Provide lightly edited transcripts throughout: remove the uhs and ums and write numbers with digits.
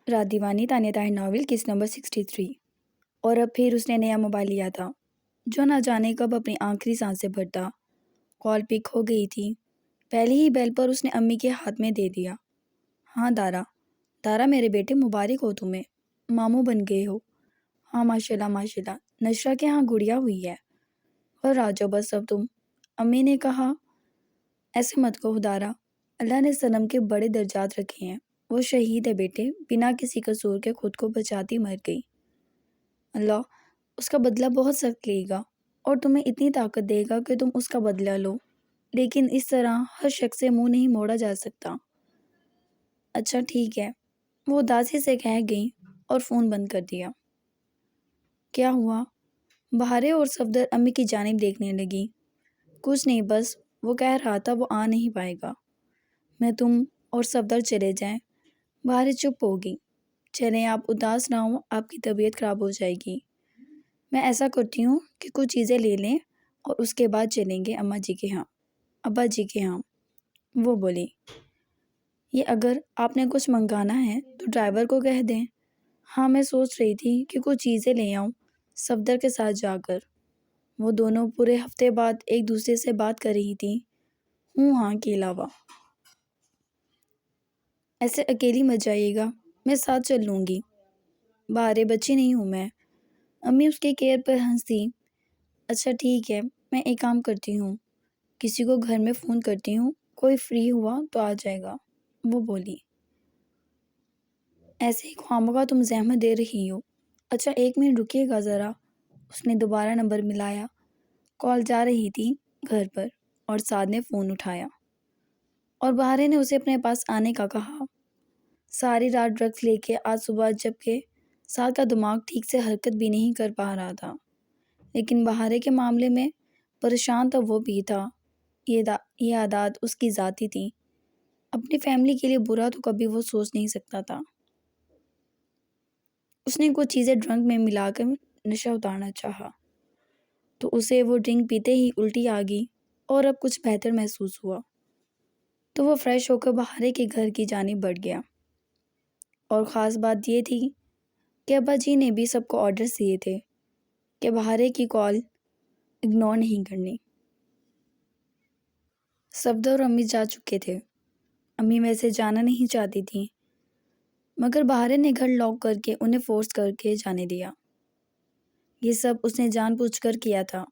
رات دیوانی تانیہ طاہر ناول قسط نمبر 63۔ اور اب پھر اس نے نیا موبائل لیا تھا جو نہ جانے کب اپنی آخری سانسیں بھرتا۔ کال پک ہو گئی تھی۔ پہلی ہی بیل پر اس نے امی کے ہاتھ میں دے دیا۔ ہاں دارا، دارا میرے بیٹے مبارک ہو تمہیں، ماموں بن گئے ہو۔ ہاں ماشاءاللہ ماشاءاللہ، نشرہ کے ہاں گڑیا ہوئی ہے۔ اور راجو بس اب تم، امی نے کہا۔ ایسے مت کہو دارا، اللہ نے صنم کے بڑے درجات رکھے ہیں، وہ شہید ہے بیٹے، بنا کسی قصور کے خود کو بچاتی مر گئی۔ اللہ اس کا بدلہ بہت سخت لے گا اور تمہیں اتنی طاقت دے گا کہ تم اس کا بدلہ لو، لیکن اس طرح ہر شخص سے منہ نہیں موڑا جا سکتا۔ اچھا ٹھیک ہے، وہ اداسی سے کہہ گئی اور فون بند کر دیا۔ کیا ہوا؟ بہارے اور صفدر امی کی جانب دیکھنے لگی۔ کچھ نہیں، بس وہ کہہ رہا تھا وہ آ نہیں پائے گا، میں تم اور صفدر چلے جائیں۔ بہارے چپ ہوگی۔ چلیں، آپ اداس نہ ہوں، آپ کی طبیعت خراب ہو جائے گی۔ میں ایسا کرتی ہوں کہ کچھ چیزیں لے لیں اور اس کے بعد چلیں گے اماں جی کے ہاں، ابا جی کے ہاں۔ وہ بولی، یہ اگر آپ نے کچھ منگانا ہے تو ڈرائیور کو کہہ دیں۔ ہاں میں سوچ رہی تھی کہ کچھ چیزیں لے آؤں صفدر کے ساتھ جا کر۔ وہ دونوں پورے ہفتے بعد ایک دوسرے سے بات کر رہی تھیں، ہوں ہاں کے علاوہ۔ ایسے اکیلی مت جائیے گا، میں ساتھ چل لوں گی۔ بارے بچی نہیں ہوں میں۔ امی اس کے کیئر پر ہنسی۔ اچھا ٹھیک ہے، میں ایک کام کرتی ہوں، کسی کو گھر میں فون کرتی ہوں، کوئی فری ہوا تو آ جائے گا۔ وہ بولی، ایسے ہی خواہ تم زحمت دے رہی ہو۔ اچھا 1 منٹ رکیے گا ذرا۔ اس نے دوبارہ نمبر ملایا۔ کال جا رہی تھی گھر پر اور سعد نے فون اٹھایا اور بہارے نے اسے اپنے پاس آنے کا کہا۔ ساری رات ڈرگس لے کے آج صبح، جبکہ سعد کا دماغ ٹھیک سے حرکت بھی نہیں کر پا رہا تھا، لیکن بہارے کے معاملے میں پریشان تو وہ بھی تھا۔ یہ عادات اس کی ذاتی تھی، اپنی فیملی کے لیے برا تو کبھی وہ سوچ نہیں سکتا تھا۔ اس نے کچھ چیزیں ڈرنک میں ملا کر نشہ اتارنا چاہا تو اسے وہ ڈرنک پیتے ہی الٹی آ گئی اور اب کچھ بہتر محسوس ہوا تو وہ فریش ہو کر بہارے کے گھر کی جانب بڑھ گیا۔ اور خاص بات یہ تھی کہ ابا جی نے بھی سب کو آرڈرز دیے تھے کہ بہارے کی کال اگنور نہیں کرنی۔ صفدر اور امی جا چکے تھے۔ امی ویسے جانا نہیں چاہتی تھیں، مگر بہارے نے گھر لاک کر کے انہیں فورس کر کے جانے دیا۔ یہ سب اس نے جان بوجھ کر کیا تھا۔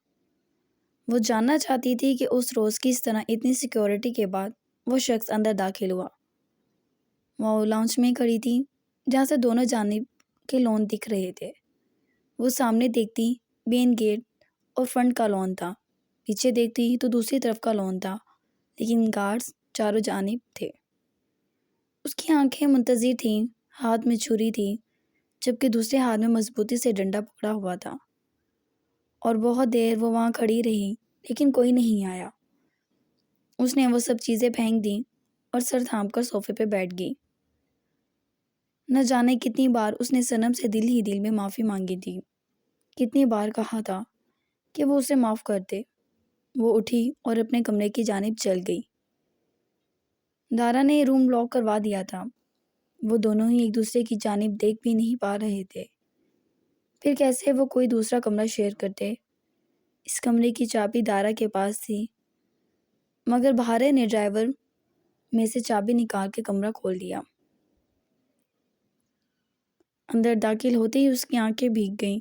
وہ جاننا چاہتی تھی کہ اس روز کس طرح اتنی سیکیورٹی کے بعد وہ شخص اندر داخل ہوا۔ وہ لاؤنج میں کھڑی تھی جہاں سے دونوں جانب کے لون دکھ رہے تھے۔ وہ سامنے دیکھتی مین گیٹ اور فرنٹ کا لون تھا، پیچھے دیکھتی تو دوسری طرف کا لون تھا، لیکن گارڈز چاروں جانب تھے۔ اس کی آنکھیں منتظر تھیں، ہاتھ میں چھری تھی جبکہ دوسرے ہاتھ میں مضبوطی سے ڈنڈا پکڑا ہوا تھا۔ اور بہت دیر وہ وہاں کھڑی رہی لیکن کوئی نہیں آیا۔ اس نے وہ سب چیزیں پھینک دیں اور سر تھام کر صوفے پہ بیٹھ گئی۔ نہ جانے کتنی بار اس نے صنم سے دل ہی دل میں معافی مانگی تھی، کتنی بار کہا تھا کہ وہ اسے معاف کر دے۔ وہ اٹھی اور اپنے کمرے کی جانب چل گئی۔ دارا نے روم لاک کروا دیا تھا۔ وہ دونوں ہی ایک دوسرے کی جانب دیکھ بھی نہیں پا رہے تھے، پھر کیسے وہ کوئی دوسرا کمرہ شیئر کرتے۔ اس کمرے کی چابی دارا کے پاس تھی، مگر بہارے نے ڈرائیور میں سے چابی نکال کے کمرہ کھول دیا۔ اندر داخل ہوتے ہی اس کی آنکھیں بھیگ گئیں۔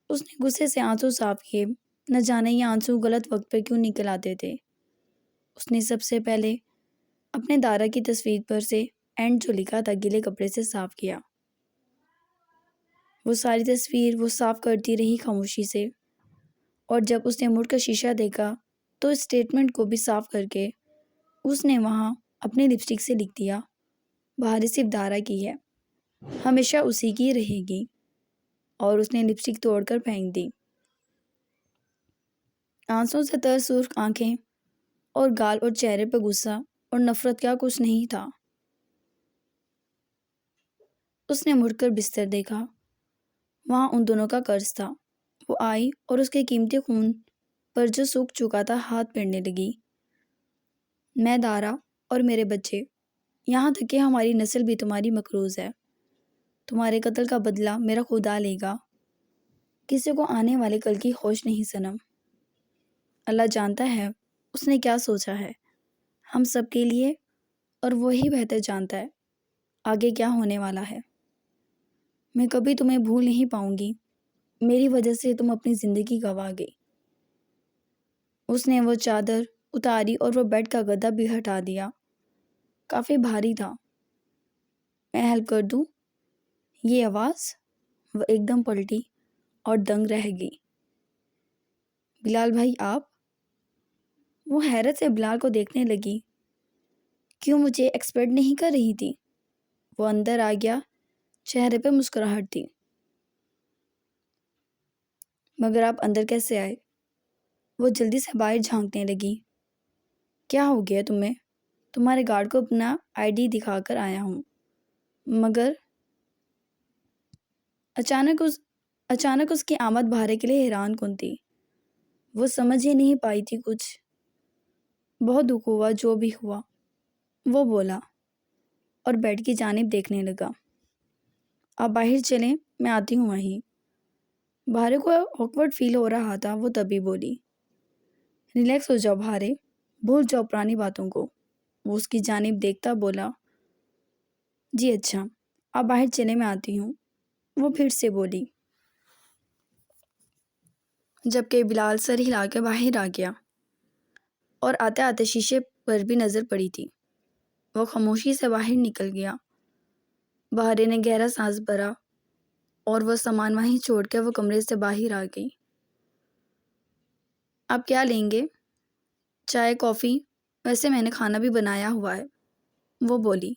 اس نے غصے سے آنسو صاف کیے، نہ جانے یہ آنسو غلط وقت پر کیوں نکل آتے تھے۔ اس نے سب سے پہلے اپنے دارا کی تصویر پر سے اینڈ جو لکھا تھا گیلے کپڑے سے صاف کیا۔ وہ ساری تصویر وہ صاف کرتی رہی خاموشی سے، اور جب اس نے مڑ کر شیشہ دیکھا تو اس اسٹیٹمنٹ کو بھی صاف کر کے اس نے وہاں اپنی لپسٹک سے لکھ دیا، بہارے صرف دارا کی ہے، ہمیشہ اسی کی رہے گی۔ اور اس نے لپسٹک توڑ کر پھینک دی۔ آنسوں سے تر سرخ آنکھیں اور گال اور چہرے پر غصہ اور نفرت کیا کچھ نہیں تھا۔ اس نے مڑ کر بستر دیکھا، وہاں ان دونوں کا قرض تھا۔ وہ آئی اور اس کے قیمتی خون پر جو سوکھ چکا تھا ہاتھ پھیرنے لگی۔ میں، دارا اور میرے بچے، یہاں تک کہ ہماری نسل بھی تمہاری مقروض ہے۔ تمہارے قتل کا بدلہ میرا خدا لے گا۔ کسی کو آنے والے کل کی ہوش نہیں صنم۔ اللہ جانتا ہے اس نے کیا سوچا ہے ہم سب کے لیے، اور وہی بہتر جانتا ہے آگے کیا ہونے والا ہے۔ میں کبھی تمہیں بھول نہیں پاؤں گی، میری وجہ سے تم اپنی زندگی گنوا گئی۔ اس نے وہ چادر اتاری اور وہ بیڈ کا گدا بھی ہٹا دیا، کافی بھاری تھا۔ میں ہیلپ کر دوں؟ یہ آواز؟ وہ ایک دم پلٹی اور دنگ رہ گئی۔ بلال بھائی آپ؟ وہ حیرت سے بلال کو دیکھنے لگی۔ کیوں مجھے ایکسپیکٹ نہیں کر رہی تھی؟ وہ اندر آ گیا، چہرے پہ مسکراہٹ تھی۔ مگر آپ اندر کیسے آئے؟ وہ جلدی سے باہر جھانکنے لگی۔ کیا ہو گیا تمہیں؟ تمہارے گارڈ کو اپنا ID دکھا کر آیا ہوں۔ مگر اچانک اس کی آمد بہارے کے لیے حیران کن تھی۔ وہ سمجھ ہی نہیں پائی تھی کچھ۔ بہت دکھ ہوا جو بھی ہوا، وہ بولا اور بیڈ کی جانب دیکھنے لگا۔ آپ باہر چلیں، میں آتی ہوں وہیں۔ بہارے کو آکورڈ فیل ہو رہا تھا، وہ تبھی بولی۔ ریلیکس ہو جاؤ بہارے، بھول جاؤ پرانی باتوں کو۔ وہ اس کی جانب دیکھتا بولا، جی اچھا، آپ باہر چلیں، میں آتی ہوں۔ وہ پھر سے بولی، جبکہ بلال سر ہلا کے باہر آ گیا اور آتے آتے شیشے پر بھی نظر پڑی تھی۔ وہ خاموشی سے باہر نکل گیا۔ بہارے نے گہرا سانس بھرا اور وہ سامان وہیں چھوڑ کے وہ کمرے سے باہر آ گئی۔ آپ کیا لیں گے؟ چائے، کافی؟ ویسے میں نے کھانا بھی بنایا ہوا ہے، وہ بولی۔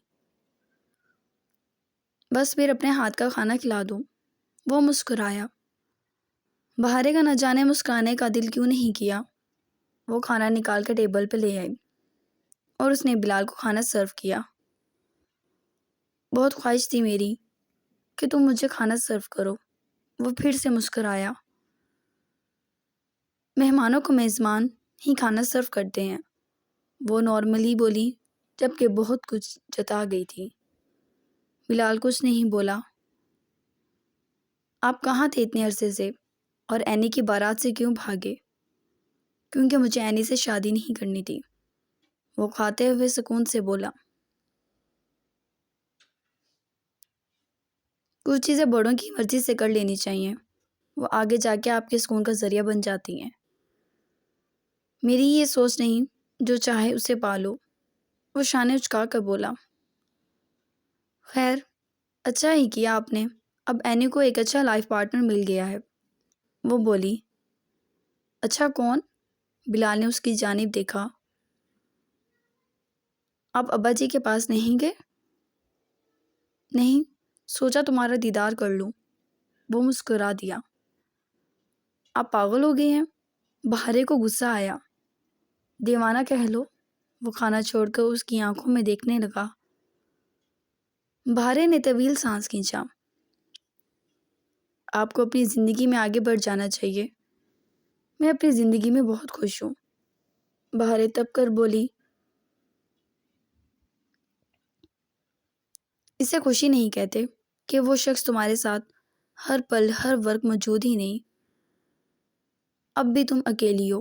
بس پھر اپنے ہاتھ کا کھانا کھلا دوں۔ وہ مسکرایا۔ بہارے کا نہ جانے مسکرانے کا دل کیوں نہیں کیا۔ وہ کھانا نکال کے ٹیبل پہ لے آئی اور اس نے بلال کو کھانا سرو کیا۔ بہت خواہش تھی میری کہ تم مجھے کھانا سرو کرو۔ وہ پھر سے مسکرایا۔ مہمانوں کو میزبان ہی کھانا سرو کرتے ہیں، وہ نارملی بولی، جبکہ بہت کچھ جتا گئی تھی۔ بلال کچھ نہیں بولا۔ آپ کہاں تھے اتنے عرصے سے، اور اینی کی بارات سے کیوں بھاگے؟ کیونکہ مجھے اینی سے شادی نہیں کرنی تھی، وہ کھاتے ہوئے سکون سے بولا۔ کچھ چیزیں بڑوں کی مرضی سے کر لینی چاہیے، وہ آگے جا کے آپ کے سکون کا ذریعہ بن جاتی ہیں۔ میری یہ سوچ نہیں، جو چاہے اسے پالو، وہ شانے اچکا کر بولا۔ خیر، اچھا ہی کیا آپ نے، اب اینی کو ایک اچھا لائف پارٹنر مل گیا ہے، وہ بولی۔ اچھا کون؟ بلال نے اس کی جانب دیکھا۔ آپ ابا جی کے پاس نہیں گئے؟ نہیں، سوچا تمہارا دیدار کر لوں، وہ مسکرا دیا۔ آپ پاگل ہو گئے ہیں؟ بہارے کو غصہ آیا۔ دیوانہ کہہ لو، وہ کھانا چھوڑ کر اس کی آنکھوں میں دیکھنے لگا۔ بہارے نے طویل سانس کھینچا۔ آپ کو اپنی زندگی میں آگے بڑھ جانا چاہیے، میں اپنی زندگی میں بہت خوش ہوں، بہارے تب کر بولی۔ اسے خوشی نہیں کہتے کہ وہ شخص تمہارے ساتھ ہر پل ہر وقت موجود ہی نہیں۔ اب بھی تم اکیلی ہو،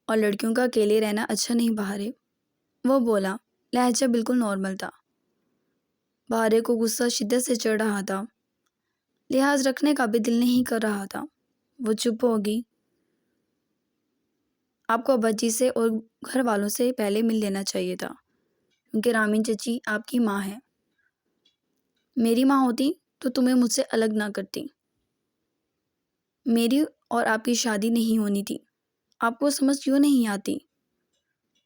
اور لڑکیوں کا اکیلے رہنا اچھا نہیں بہارے، وہ بولا۔ لہجہ بالکل نارمل تھا۔ بہارے کو غصہ شدت سے چڑھ رہا تھا، لحاظ رکھنے کا بھی دل نہیں کر رہا تھا۔ وہ چپ ہوگی۔ آپ کو ابا جی سے اور گھر والوں سے پہلے مل لینا چاہیے تھا، کیونکہ رامین چچی آپ کی ماں ہے۔ میری ماں ہوتی تو تمہیں مجھ سے الگ نہ کرتی۔ میری اور آپ کی شادی نہیں ہونی تھی، آپ کو سمجھ کیوں نہیں آتی؟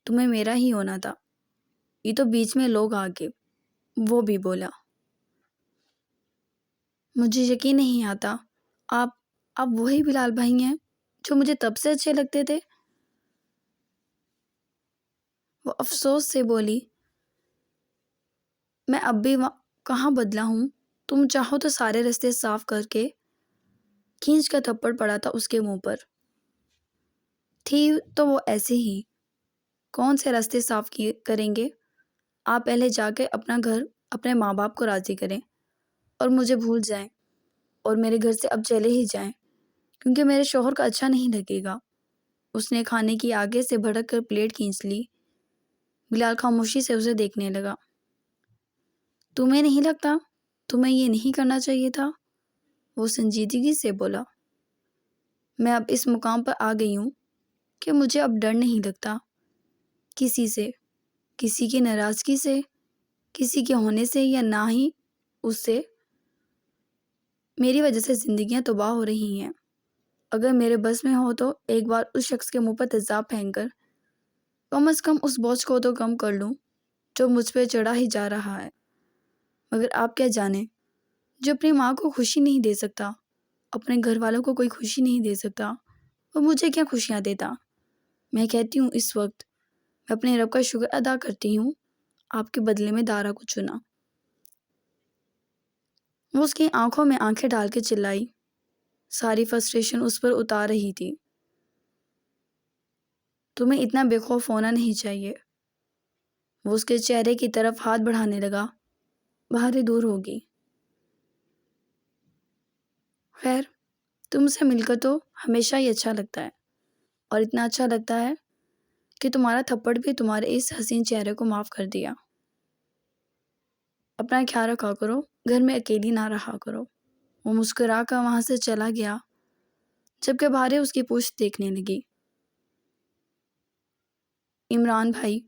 تمہیں میرا ہی ہونا تھا، یہ تو بیچ میں لوگ آ گئے، وہ بھی بولا۔ مجھے یقین نہیں آتا، آپ وہی بلال بھائی ہیں جو مجھے تب سے اچھے لگتے تھے، وہ افسوس سے بولی۔ میں اب بھی کہاں بدلا ہوں، تم چاہو تو سارے راستے صاف کر کے کھینچ کا تھپڑ پڑا تھا اس کے منہ پر۔ تھی تو وہ ایسے ہی، کون سے راستے صاف کریں گے؟ آپ پہلے جا کے اپنا گھر، اپنے ماں باپ کو راضی کریں، اور مجھے بھول جائیں اور میرے گھر سے اب چلے ہی جائیں، کیونکہ میرے شوہر کا اچھا نہیں لگے گا۔ اس نے کھانے کی آگے سے بھڑک کر پلیٹ کھینچ لی۔ بلال خاموشی سے اسے دیکھنے لگا۔ تمہیں نہیں لگتا تمہیں یہ نہیں کرنا چاہیے تھا؟ وہ سنجیدگی سے بولا۔ میں اب اس مقام پر آ گئی ہوں کہ مجھے اب ڈر نہیں لگتا کسی سے، کسی کی ناراضگی سے، کسی کے ہونے سے، یا نہ ہی اس سے۔ میری وجہ سے زندگیاں تباہ ہو رہی ہیں۔ اگر میرے بس میں ہو تو ایک بار اس شخص کے منہ پر تیزاب پھینک کر کم از کم اس بوجھ کو تو کم کر لوں جو مجھ پہ چڑھا ہی جا رہا ہے۔ مگر آپ کیا جانیں، جو اپنی ماں کو خوشی نہیں دے سکتا، اپنے گھر والوں کو کوئی خوشی نہیں دے سکتا، وہ مجھے کیا خوشیاں دیتا؟ میں کہتی ہوں اس وقت میں اپنے رب کا شکر ادا کرتی ہوں آپ کے بدلے میں دارا کو چنا۔ وہ اس کی آنکھوں میں آنکھیں ڈال کے چلائی، ساری فرسٹریشن اس پر اتار رہی تھی۔ تمہیں اتنا بے خوف ہونا نہیں چاہیے۔ وہ اس کے چہرے کی طرف ہاتھ بڑھانے لگا۔ بہاریں دور ہوگی۔ خیر، تم سے مل کر تو ہمیشہ ہی اچھا لگتا ہے، اور اتنا اچھا لگتا ہے کہ تمہارا تھپڑ بھی تمہارے اس حسین چہرے کو معاف کر دیا۔ اپنا خیال رکھا کرو، گھر میں اکیلی نہ رہا کرو۔ وہ مسکرا کر وہاں سے چلا گیا، جبکہ بہاریں اس کی پوچھ دیکھنے لگی۔ عمران بھائی،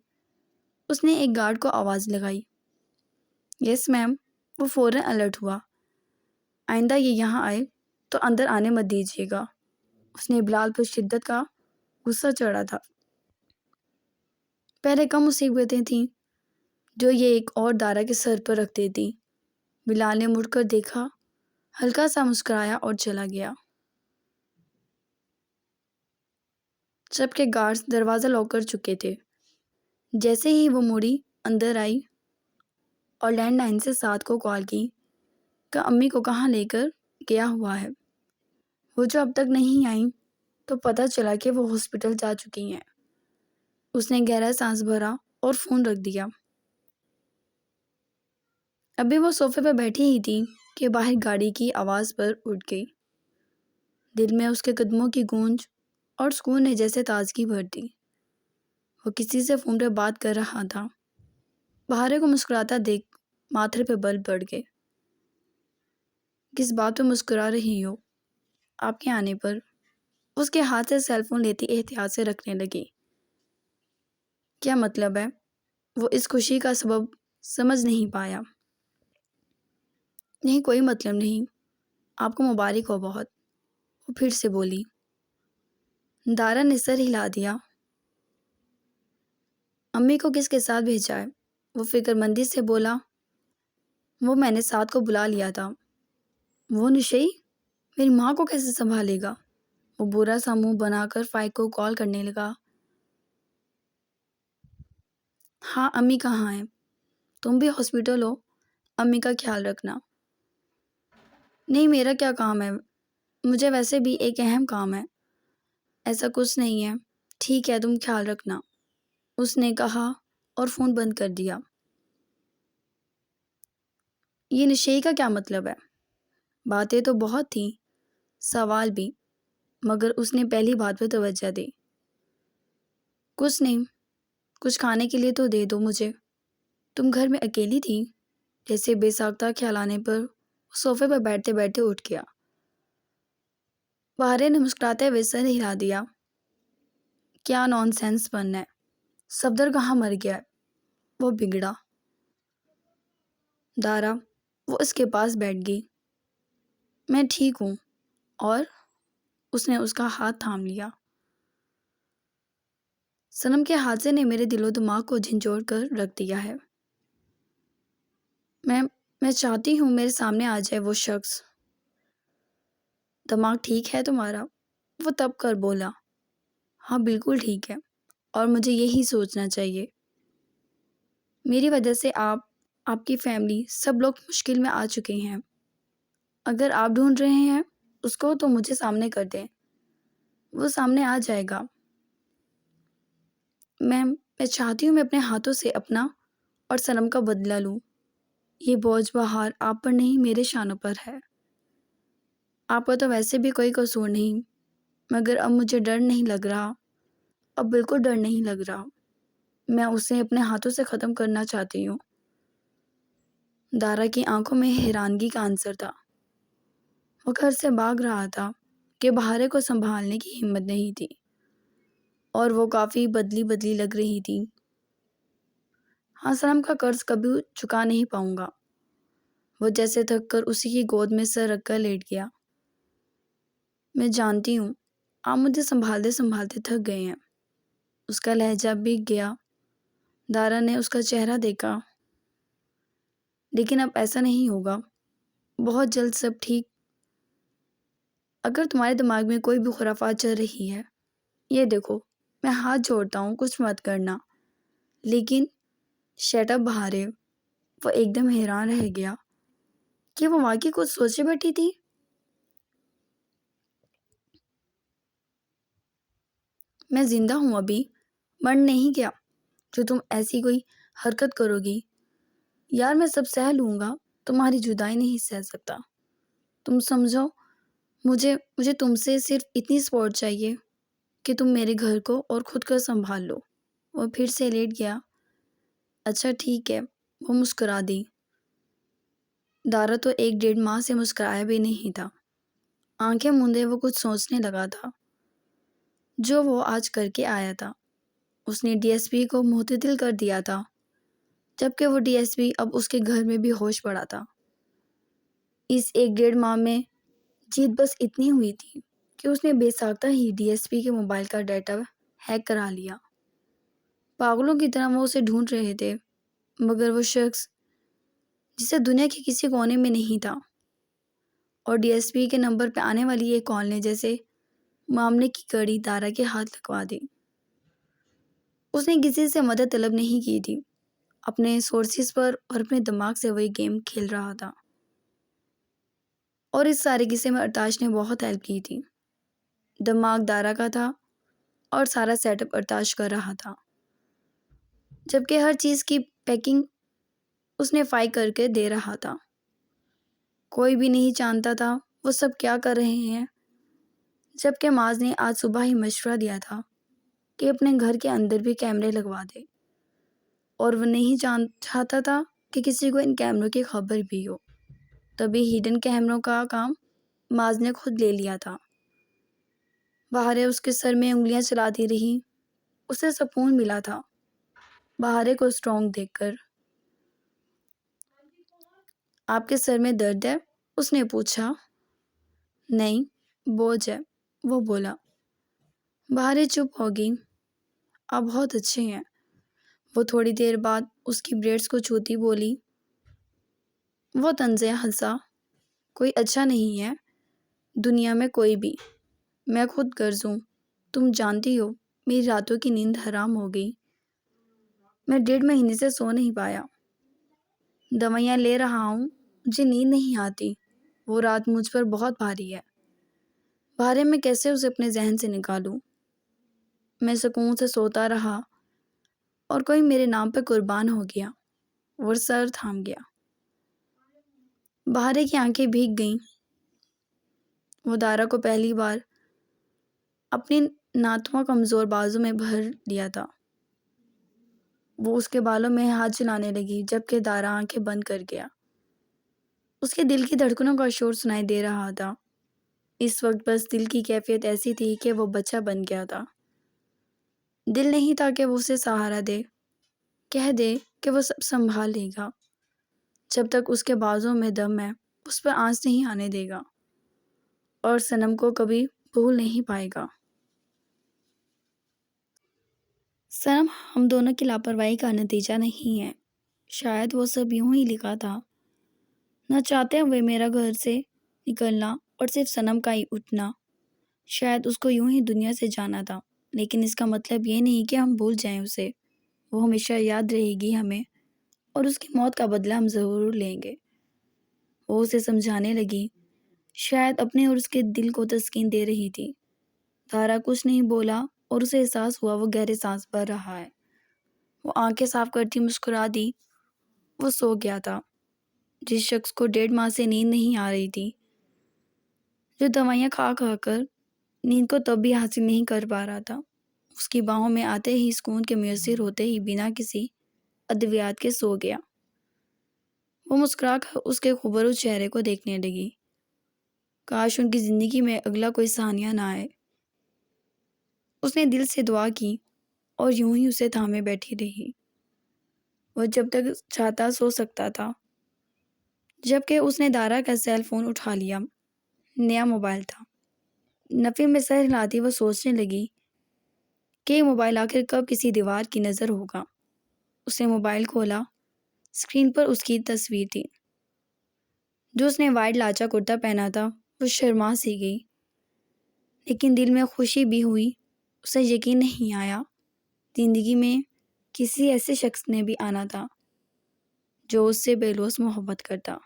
اس نے ایک گارڈ کو آواز لگائی۔ یس میم۔ وہ فوراً الرٹ ہوا۔ آئندہ یہ یہاں آئے تو اندر آنے مت دیجیے گا۔ اس نے بلال پر شدت کا غصہ چڑھا تھا۔ پہلے کم مصیبتیں تھیں جو یہ ایک اور دارا کے سر پر رکھ دیتی۔ بلال نے مڑ کر دیکھا، ہلکا سا مسکرایا اور چلا گیا۔ جبکہ گارڈز دروازہ لاک کر چکے تھے۔ جیسے ہی وہ مڑی اندر آئی اور لینڈ لائن سے ساتھ کو کال کی کہ امی کو کہاں لے کر گیا ہوا ہے۔ وہ جو اب تک نہیں آئیں تو پتہ چلا کہ وہ ہاسپٹل جا چکی ہیں۔ اس نے گہرا سانس بھرا اور فون رکھ دیا۔ ابھی وہ صوفے پر بیٹھی ہی تھی کہ باہر گاڑی کی آواز پر اٹھ گئی۔ دل میں اس کے قدموں کی گونج اور سکون نے جیسے تازگی بھر دی۔ وہ کسی سے فون پہ بات کر رہا تھا۔ بہاریں کو مسکراتا دیکھ ماتھے پہ بل بڑھ گئے۔ کس بات پہ مسکرا رہی ہو؟ آپ کے آنے پر اس کے ہاتھ سے سیل فون لیتی احتیاط سے رکھنے لگی۔ کیا مطلب ہے؟ وہ اس خوشی کا سبب سمجھ نہیں پایا۔ نہیں، کوئی مطلب نہیں، آپ کو مبارک ہو بہت۔ وہ پھر سے بولی۔ دارا نے سر ہلا دیا۔ امی کو کس کے ساتھ بھیجا ہے؟ وہ فکر مندی سے بولا۔ وہ میں نے ساتھ کو بلا لیا تھا۔ وہ نشئی میری ماں کو کیسے سنبھالے گا؟ وہ برا سا منہ بنا کر فائق کو کال کرنے لگا۔ ہاں، امی کہاں ہیں؟ تم بھی ہاسپٹل ہو، امی کا خیال رکھنا۔ نہیں، میرا کیا کام ہے؟ مجھے ویسے بھی ایک اہم کام ہے۔ ایسا کچھ نہیں ہے، ٹھیک ہے، تم خیال رکھنا، اس نے کہا اور فون بند کر دیا۔ یہ نشئی کا کیا مطلب ہے؟ باتیں تو بہت تھیں، سوال بھی، مگر اس نے پہلی بات پہ توجہ دی۔ کچھ نہیں، کچھ کھانے کے لیے تو دے دو مجھے۔ تم گھر میں اکیلی تھی؟ جیسے بے ساختہ خیال آنے پر صوفے پر بیٹھتے بیٹھتے اٹھ گیا۔ بہاریں نے مسکراتے ہوئے سر ہلا دیا۔ کیا نان سینس پن ہے؟ صفدر کہاں مر گیا ہے؟ وہ بگڑا۔ دارا، وہ اس کے پاس بیٹھ گئی۔ میں ٹھیک ہوں، اور اس نے اس کا ہاتھ تھام لیا۔ صنم کے حادثے نے میرے دل و دماغ کو جھنجھوڑ کر رکھ دیا ہے۔ میں چاہتی ہوں میرے سامنے آ جائے وہ شخص۔ دماغ ٹھیک ہے تمہارا؟ وہ تب کر بولا۔ ہاں، بالکل ٹھیک ہے، اور مجھے یہی سوچنا چاہیے۔ میری وجہ سے آپ کی فیملی، سب لوگ مشکل میں آ چکے ہیں۔ اگر آپ ڈھونڈ رہے ہیں اس کو تو مجھے سامنے کر دیں، وہ سامنے آ جائے گا۔ میں چاہتی ہوں میں اپنے ہاتھوں سے اپنا اور صنم کا بدلہ لوں۔ یہ بوجھ بہار آپ پر نہیں میرے شانوں پر ہے۔ آپ کا تو ویسے بھی کوئی قصور نہیں، مگر اب مجھے ڈر نہیں لگ رہا، اب بالکل ڈر نہیں لگ رہا۔ میں اسے اپنے ہاتھوں سے ختم کرنا چاہتی ہوں۔ دارا کی آنکھوں میں حیرانگی کا عنصر تھا۔ وہ گھر سے بھاگ رہا تھا کہ بہارے کو سنبھالنے کی ہمت نہیں تھی، اور وہ کافی بدلی بدلی لگ رہی تھی۔ ہاں، سنم کا قرض کبھی چکا نہیں پاؤں گا۔ وہ جیسے تھک کر اسی کی گود میں سر رکھ کر لیٹ گیا۔ میں جانتی ہوں آپ مجھے سنبھالتے سنبھالتے تھک گئے ہیں۔ اس کا لہجہ بھیگ گیا۔ دارا نے اس کا چہرہ دیکھا۔ لیکن اب ایسا نہیں ہوگا، بہت جلد سب ٹھیک۔ اگر تمہارے دماغ میں کوئی بھی خرافات چل رہی ہے، یہ دیکھو، میں ہاتھ جوڑتا ہوں، کچھ مت کرنا۔ لیکن شٹ اپ بہارے، وہ ایک دم حیران رہ گیا کہ وہ واقعی کچھ سوچے بیٹھی تھی۔ میں زندہ ہوں، ابھی مر نہیں گیا جو تم ایسی کوئی حرکت کرو گی۔ یار میں سب سہ لوں گا، تمہاری جدائی نہیں سہ سکتا۔ تم سمجھو، مجھے تم سے صرف اتنی سپورٹ چاہیے کہ تم میرے گھر کو اور خود کو سنبھال لو۔ وہ پھر سے لیٹ گیا۔ اچھا ٹھیک ہے، وہ مسکرا دی۔ دارا تو 1 ماہ سے مسکرایا بھی نہیں تھا۔ آنکھیں موندے وہ کچھ سوچنے لگا تھا جو وہ آج کر کے آیا تھا۔ اس نے ڈی ایس پی کو معتدل کر دیا تھا، جبکہ وہ ڈی ایس پی اب اس کے گھر میں بھی ہوش پڑا تھا۔ اس 1 ماہ میں جیت بس اتنی ہوئی تھی کہ اس نے بے ساختہ ہی ڈی ایس پی کے موبائل کا ڈیٹا ہیک کرا لیا۔ پاگلوں کی طرح وہ اسے ڈھونڈ رہے تھے، مگر وہ شخص جسے دنیا کے کسی کونے میں نہیں تھا، اور ڈی ایس پی کے نمبر پہ آنے والی ایک کال نے جیسے معاملے کی کڑی دارا کے ہاتھ لگوا دی۔ اس نے کسی سے مدد طلب نہیں کی تھی، اپنے سورسز پر اور اپنے دماغ سے وہی گیم کھیل رہا تھا، اور اس سارے قصے میں ارتاش نے بہت ہیلپ کی تھی۔ دماغ دارا کا تھا اور سارا سیٹ اپ ارتاش کر رہا تھا، جبکہ ہر چیز کی پیکنگ اس نے فائی کر کے دے رہا تھا۔ کوئی بھی نہیں جانتا تھا وہ سب کیا کر رہے ہیں، جبکہ معاذ نے آج صبح ہی مشورہ دیا تھا کہ اپنے گھر کے اندر بھی کیمرے لگوا دے، اور وہ نہیں چاہتا تھا کہ کسی کو ان کیمروں کی خبر بھی ہو۔ تبھی ہڈن کیمروں کا کام معاذ نے خود لے لیا تھا۔ بہارے اس کے سر میں انگلیاں چلاتی رہی۔ اسے سکون ملا تھا بہارے کو اسٹرانگ دیکھ کر۔ آپ کے سر میں درد ہے؟ اس نے پوچھا۔ نہیں، بوجھ ہے، وہ بولا۔ بہارے چپ ہو گئی۔ آپ بہت اچھے ہیں۔ وہ تھوڑی دیر بعد اس کی بریڈز کو چھوتی بولی۔ وہ طنزیہ ہنسا۔ کوئی اچھا نہیں ہے دنیا میں، کوئی بھی۔ میں خود غرض ہوں، تم جانتی ہو میری راتوں کی نیند حرام ہو گئی۔ میں 1.5 مہینے سے سو نہیں پایا۔ دوائیاں لے رہا ہوں، مجھے نیند نہیں آتی۔ وہ رات مجھ پر بہت بھاری ہے۔ بھارے میں کیسے اسے اپنے ذہن سے نکالوں؟ میں سکون سے سوتا رہا اور کوئی میرے نام پہ قربان ہو گیا۔ وہ سر تھام گیا۔ بہارے کی آنکھیں بھیگ گئیں۔ وہ دارا کو پہلی بار اپنی ناتواں کمزور بازو میں بھر لیا تھا۔ وہ اس کے بالوں میں ہاتھ چلانے لگی، جبکہ دارا آنکھیں بند کر گیا۔ اس کے دل کی دھڑکنوں کا شور سنائی دے رہا تھا۔ اس وقت بس دل کی کیفیت ایسی تھی کہ وہ بچہ بن گیا تھا۔ دل نہیں تھا کہ وہ اسے سہارا دے، کہہ دے کہ وہ سب سنبھال لے گا۔ جب تک اس کے بازوں میں دم ہے، اس پر آنچ نہیں آنے دے گا، اور سنم کو کبھی بھول نہیں پائے گا۔ سنم ہم دونوں کی لاپرواہی کا نتیجہ نہیں ہے۔ شاید وہ سب یوں ہی لکھا تھا، نہ چاہتے ہوئے میرا گھر سے نکلنا اور صرف سنم کا ہی اٹھنا۔ شاید اس کو یوں ہی دنیا سے جانا تھا، لیکن اس کا مطلب یہ نہیں کہ ہم بھول جائیں اسے۔ وہ ہمیشہ یاد رہے گی ہمیں، اور اس کی موت کا بدلہ ہم ضرور لیں گے۔ وہ اسے سمجھانے لگی، شاید اپنے اور اس کے دل کو تسکین دے رہی تھی۔ دارا کچھ نہیں بولا، اور اسے احساس ہوا وہ گہرے سانس بھر رہا ہے۔ وہ آنکھیں صاف کرتی مسکرا دی۔ وہ سو گیا تھا۔ جس شخص کو 1.5 ماہ سے نیند نہیں آ رہی تھی، جو دوائیاں کھا کھا کر نیند کو تب بھی حاصل نہیں کر پا رہا تھا، اس کی باہوں میں آتے ہی سکون کے میسر ہوتے ہی بنا کسی ادویات کے سو گیا۔ وہ مسکرا کر اس کے خوبصورت چہرے کو دیکھنے لگی۔ کاش ان کی زندگی میں اگلا کوئی ثانیہ نہ آئے۔ اس نے دل سے دعا کی اور یوں ہی اسے تھامے بیٹھی رہی۔ وہ جب تک چاہتا سو سکتا تھا، جبکہ اس نے دارا کا سیل فون اٹھا لیا۔ نیا موبائل تھا۔ نفی میں سر ہلاتی وہ سوچنے لگی کہ یہ موبائل آخر کب کسی دیوار کی نظر ہوگا۔ اس نے موبائل کھولا۔ اسکرین پر اس کی تصویر تھی۔ جو اس نے وائٹ لاچا کرتا پہنا تھا وہ شرما سی گئی، لیکن دل میں خوشی بھی ہوئی۔ اسے یقین نہیں آیا زندگی میں کسی ایسے شخص نے بھی آنا تھا جو اس سے بے لوث محبت کرتا۔